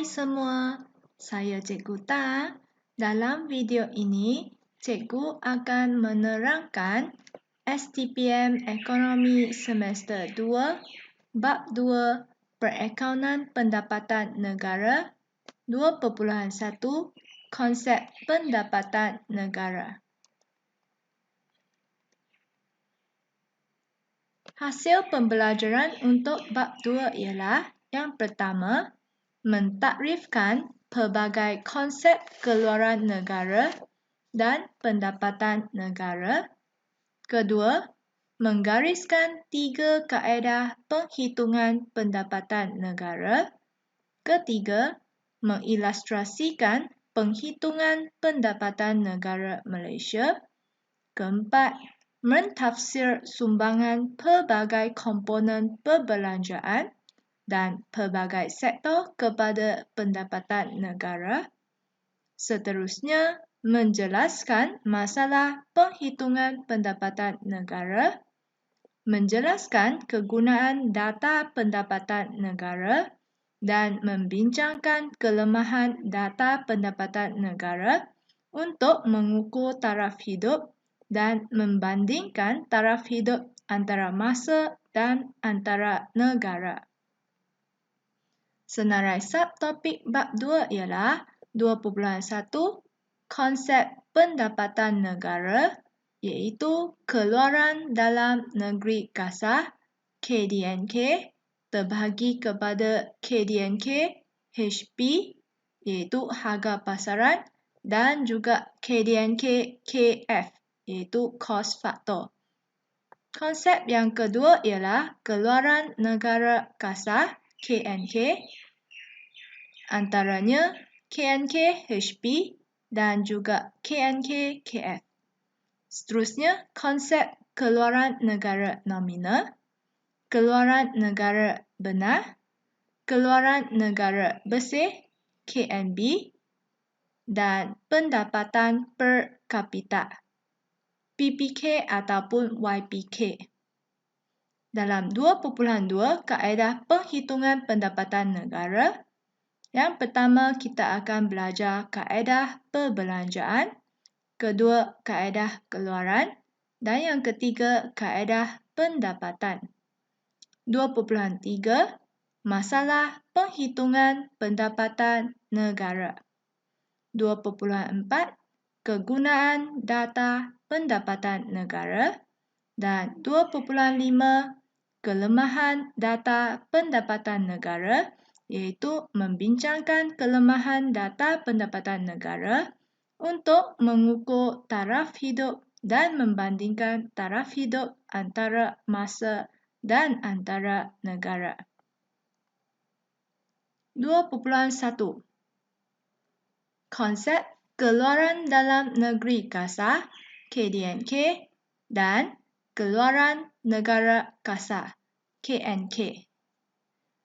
semua, saya Cikgu Ta. Dalam video ini, Cikgu akan menerangkan STPM Ekonomi Semester 2, Bab 2, Perakaunan Pendapatan Negara 2.1, Konsep Pendapatan Negara. Hasil pembelajaran untuk Bab 2 ialah yang pertama, mentakrifkan pelbagai konsep keluaran negara dan pendapatan negara. Kedua, menggariskan 3 kaedah penghitungan pendapatan negara. Ketiga, mengilustrasikan penghitungan pendapatan negara Malaysia. Keempat, mentafsir sumbangan pelbagai komponen perbelanjaan dan pelbagai sektor kepada pendapatan negara. Seterusnya, menjelaskan masalah penghitungan pendapatan negara, menjelaskan kegunaan data pendapatan negara dan membincangkan kelemahan data pendapatan negara untuk mengukur taraf hidup dan membandingkan taraf hidup antara masa dan antara negara. Senarai subtopik Bab 2 ialah 2.1 Konsep Pendapatan Negara iaitu Keluaran Dalam Negeri Kasar KDNK terbahagi kepada KDNK HP iaitu Harga Pasaran dan juga KDNK KF iaitu Cost Factor. Konsep yang kedua ialah Keluaran Negara Kasar KNK, antaranya KNK HP dan juga KNK KF. Seterusnya, konsep keluaran negara nominal, keluaran negara benar, keluaran negara bersih KNB dan pendapatan per kapita PPK ataupun YPK. Dalam 2.2 kaedah penghitungan pendapatan negara, yang pertama kita akan belajar kaedah perbelanjaan, kedua kaedah keluaran dan yang ketiga kaedah pendapatan. 2.3 Masalah penghitungan pendapatan negara. 2.4 Kegunaan data pendapatan negara dan 2.5 Kelemahan data pendapatan negara iaitu membincangkan kelemahan data pendapatan negara untuk mengukur taraf hidup dan membandingkan taraf hidup antara masa dan antara negara. 2.1 Konsep Keluaran Dalam Negeri Kasar KDNK dan Keluaran Negara Kasar KNK.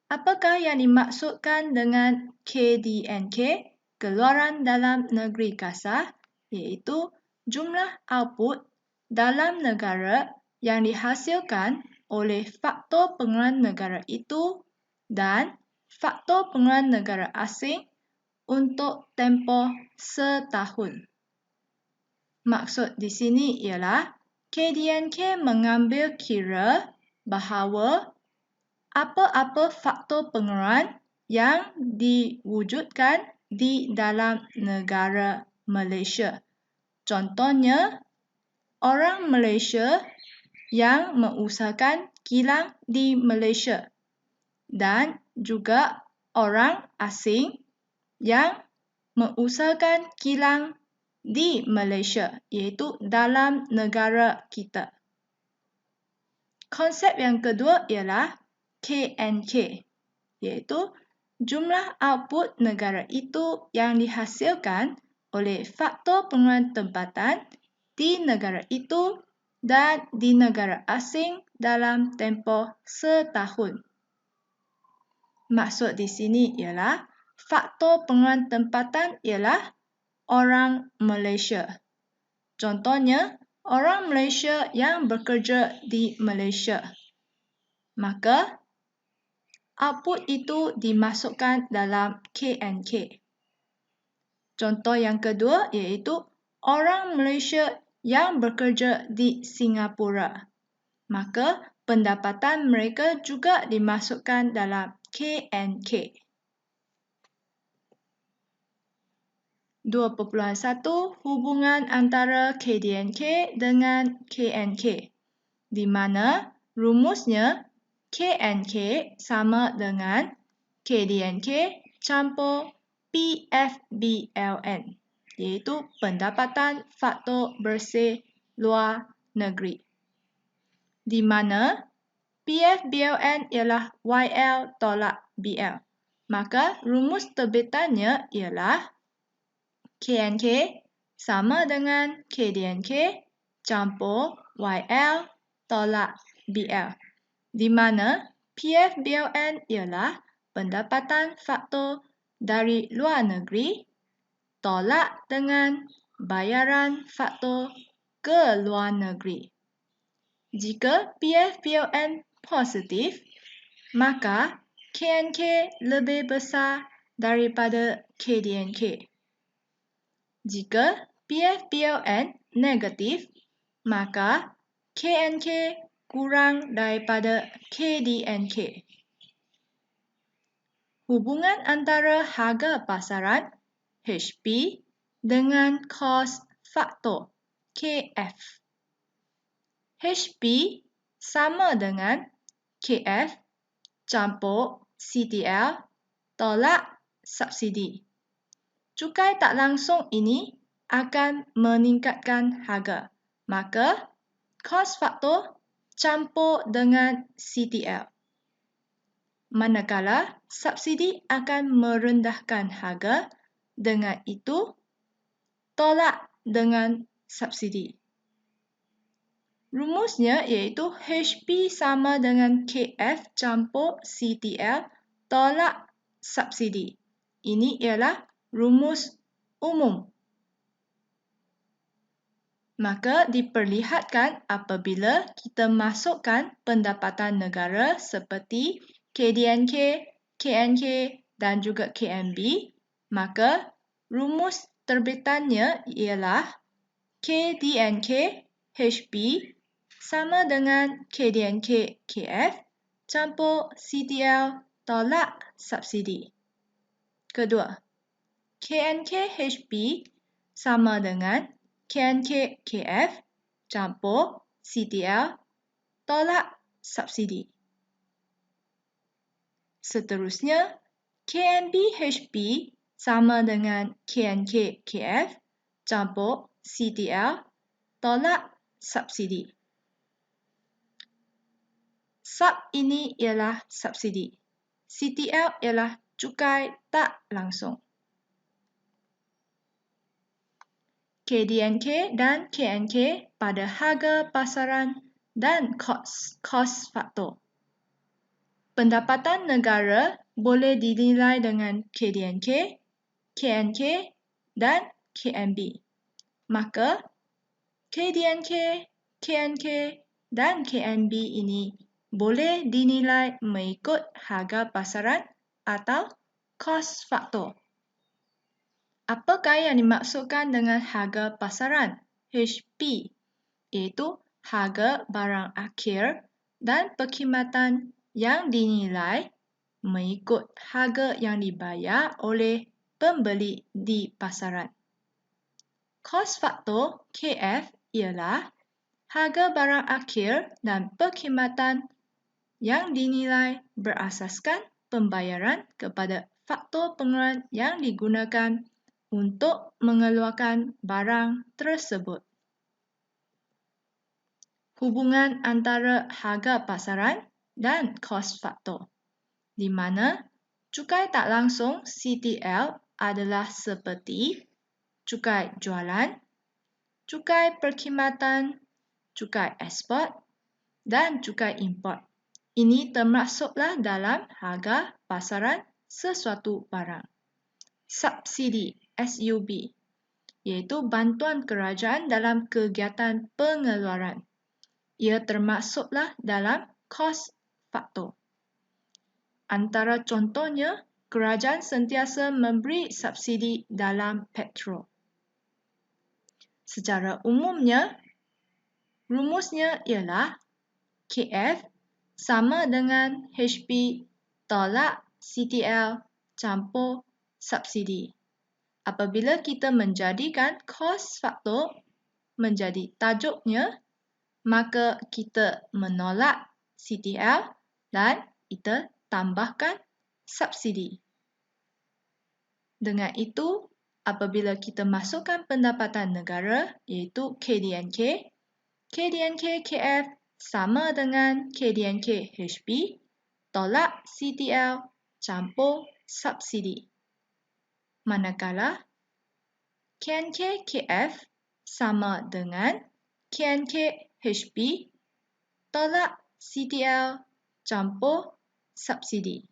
Apakah yang dimaksudkan dengan KDNK, Keluaran Dalam Negeri Kasar, iaitu jumlah output dalam negara yang dihasilkan oleh faktor pengeluaran negara itu dan faktor pengeluaran negara asing untuk tempoh setahun. Maksud di sini ialah KDNK mengambil kira bahawa apa-apa faktor pengeluaran yang diwujudkan di dalam negara Malaysia. Contohnya, orang Malaysia yang mengusahakan kilang di Malaysia dan juga orang asing yang mengusahakan kilang di Malaysia iaitu dalam negara kita. Konsep yang kedua ialah KNK iaitu jumlah output negara itu yang dihasilkan oleh faktor pengeluaran tempatan di negara itu dan di negara asing dalam tempoh setahun. Maksud di sini ialah faktor pengeluaran tempatan ialah orang Malaysia. Contohnya, orang Malaysia yang bekerja di Malaysia. Maka, output itu dimasukkan dalam K&K. Contoh yang kedua iaitu orang Malaysia yang bekerja di Singapura. Maka pendapatan mereka juga dimasukkan dalam K&K. 2.1 Hubungan antara KDNK dengan KNK, di mana rumusnya KNK sama dengan KDNK campur PFBLN, iaitu pendapatan faktor bersih luar negeri, di mana PFBLN ialah YL tolak BL. Maka rumus terbitannya ialah KNK sama dengan KDNK campur YL tolak BL, di mana PFBLN ialah pendapatan faktor dari luar negeri tolak dengan bayaran faktor ke luar negeri. Jika PFBLN positif, maka KNK lebih besar daripada KDNK. Jika PFBLN negatif, maka KNK kurang daripada KDNK. Hubungan antara harga pasaran HP dengan kos faktor KF. HP sama dengan KF campur CTL tolak subsidi. Cukai tak langsung ini akan meningkatkan harga. Maka, kos faktor campur dengan CTL. Manakala, subsidi akan merendahkan harga, dengan itu, tolak dengan subsidi. Rumusnya iaitu HP sama dengan KF campur CTL tolak subsidi. Ini ialah rumus umum. Maka diperlihatkan apabila kita masukkan pendapatan negara seperti KDNK, KNK dan juga KMB, maka rumus terbitannya ialah KDNK HP sama dengan KDNK KF campur CTL tolak subsidi. Kedua, KNK HP sama dengan KNK KF campur CTL tolak subsidi. Seterusnya, KNB HP sama dengan KNK KF campur CTL tolak subsidi. Sub ini ialah subsidi. CTL ialah cukai tak langsung. KDNK dan KNK pada harga pasaran dan kos faktor. Pendapatan negara boleh dinilai dengan KDNK, KNK dan KMB. Maka, KDNK, KNK dan KMB ini boleh dinilai mengikut harga pasaran atau kos faktor. Apakah yang dimaksudkan dengan harga pasaran HP? Iaitu harga barang akhir dan perkhidmatan yang dinilai mengikut harga yang dibayar oleh pembeli di pasaran. Kos faktor KF ialah harga barang akhir dan perkhidmatan yang dinilai berasaskan pembayaran kepada faktor pengeluaran yang digunakan untuk mengeluarkan barang tersebut. Hubungan antara harga pasaran dan kos faktor, di mana cukai tak langsung CTL adalah seperti cukai jualan, cukai perkhidmatan, cukai ekspor dan cukai import. Ini termasuklah dalam harga pasaran sesuatu barang. Subsidi SUB, iaitu bantuan kerajaan dalam kegiatan pengeluaran. Ia termasuklah dalam kos faktor. Antara contohnya, kerajaan sentiasa memberi subsidi dalam petrol. Secara umumnya, rumusnya ialah KF sama dengan HP tolak CTL campur subsidi. Apabila kita menjadikan kos faktor menjadi tajuknya, maka kita menolak CTL dan kita tambahkan subsidi. Dengan itu, apabila kita masukkan pendapatan negara iaitu KDNK, KDNK KF sama dengan KDNK HP tolak CTL campur subsidi. Manakala KNK KF sama dengan KNK HP tolak CTL campur subsidi.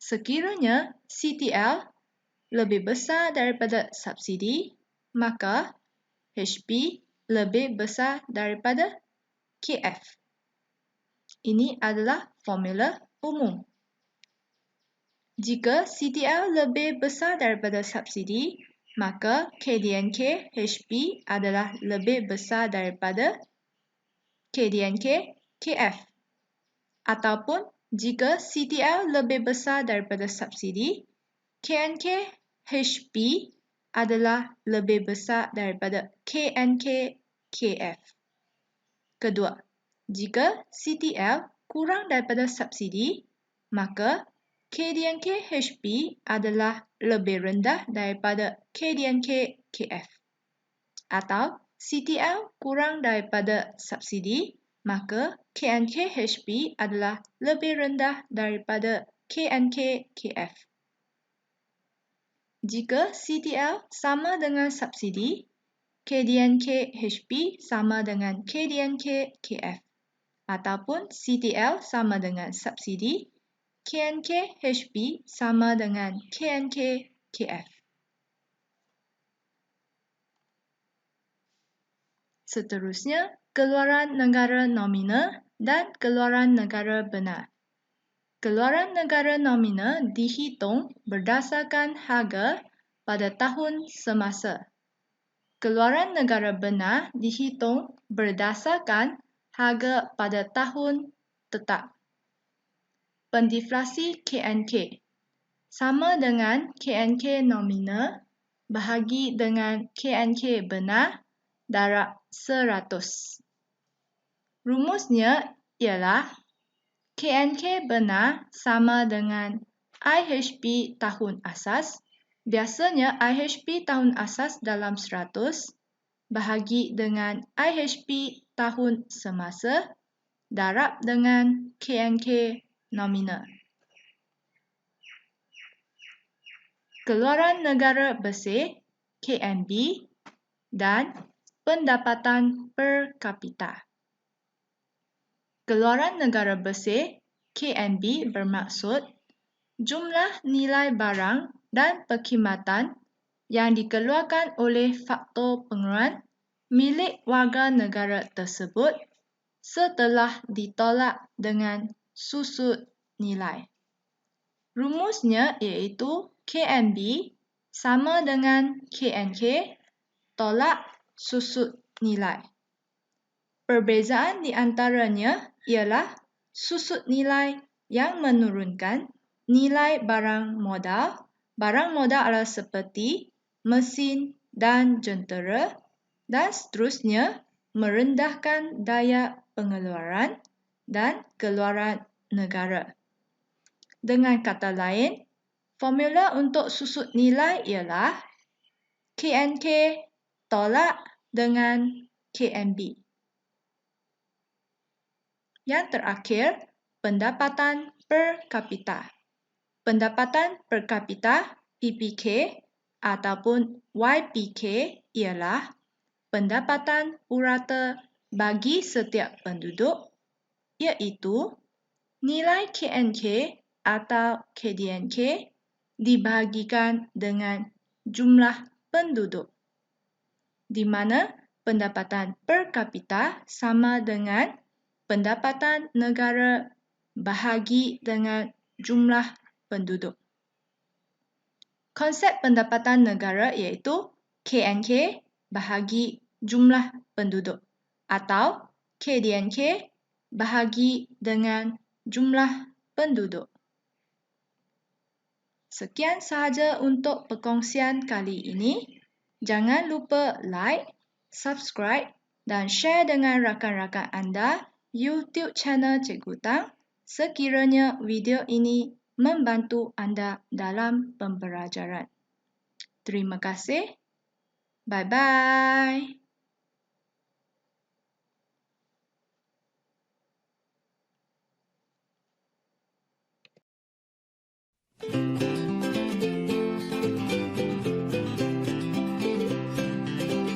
Sekiranya CTL lebih besar daripada subsidi, maka HP lebih besar daripada KF. Ini adalah formula umum. Jika CTL lebih besar daripada subsidi, maka KDNK HP adalah lebih besar daripada KDNK KF. Ataupun jika CTL lebih besar daripada subsidi, KNK HP adalah lebih besar daripada KNK KF. Kedua, jika CTL kurang daripada subsidi, maka KDNK HP adalah lebih rendah daripada KDNK KF. Atau CTL kurang daripada subsidi, maka KNK HP adalah lebih rendah daripada KNK KF. Jika CTL sama dengan subsidi, KDNK HP sama dengan KDNK KF. Ataupun CTL sama dengan subsidi, KNK HP sama dengan KNK KF. Seterusnya, keluaran negara nominal dan keluaran negara benar. Keluaran negara nominal dihitung berdasarkan harga pada tahun semasa. Keluaran negara benar dihitung berdasarkan harga pada tahun tetap. Pendeflasi KNK sama dengan KNK nominal bahagi dengan KNK benar darab 100. Rumusnya ialah KNK benar sama dengan IHP tahun asas. Biasanya IHP tahun asas dalam 100 bahagi dengan IHP tahun semasa darab dengan KNK nominal. Keluaran negara bersih KNB dan pendapatan per kapita. Keluaran negara bersih KNB bermaksud jumlah nilai barang dan perkhidmatan yang dikeluarkan oleh faktor pengeluaran milik warga negara tersebut setelah ditolak dengan susut nilai. Rumusnya iaitu KNB sama dengan KNK tolak susut nilai. Perbezaan di antaranya ialah susut nilai yang menurunkan nilai barang modal. Barang modal adalah seperti mesin dan jentera, dan seterusnya merendahkan daya pengeluaran dan keluaran negara. Dengan kata lain, formula untuk susut nilai ialah KNK tolak dengan KNB. Yang terakhir, pendapatan per kapita. Pendapatan per kapita PPK ataupun YPK ialah pendapatan purata bagi setiap penduduk, iaitu nilai KNK atau KDNK dibahagikan dengan jumlah penduduk, di mana pendapatan per kapita sama dengan pendapatan negara bahagi dengan jumlah penduduk. Konsep pendapatan negara iaitu KNK bahagi jumlah penduduk atau KDNK bahagi dengan jumlah penduduk. Sekian sahaja untuk perkongsian kali ini. Jangan lupa like, subscribe dan share dengan rakan-rakan anda YouTube channel Cikgu Tang sekiranya video ini membantu anda dalam pembelajaran. Terima kasih. Bye-bye.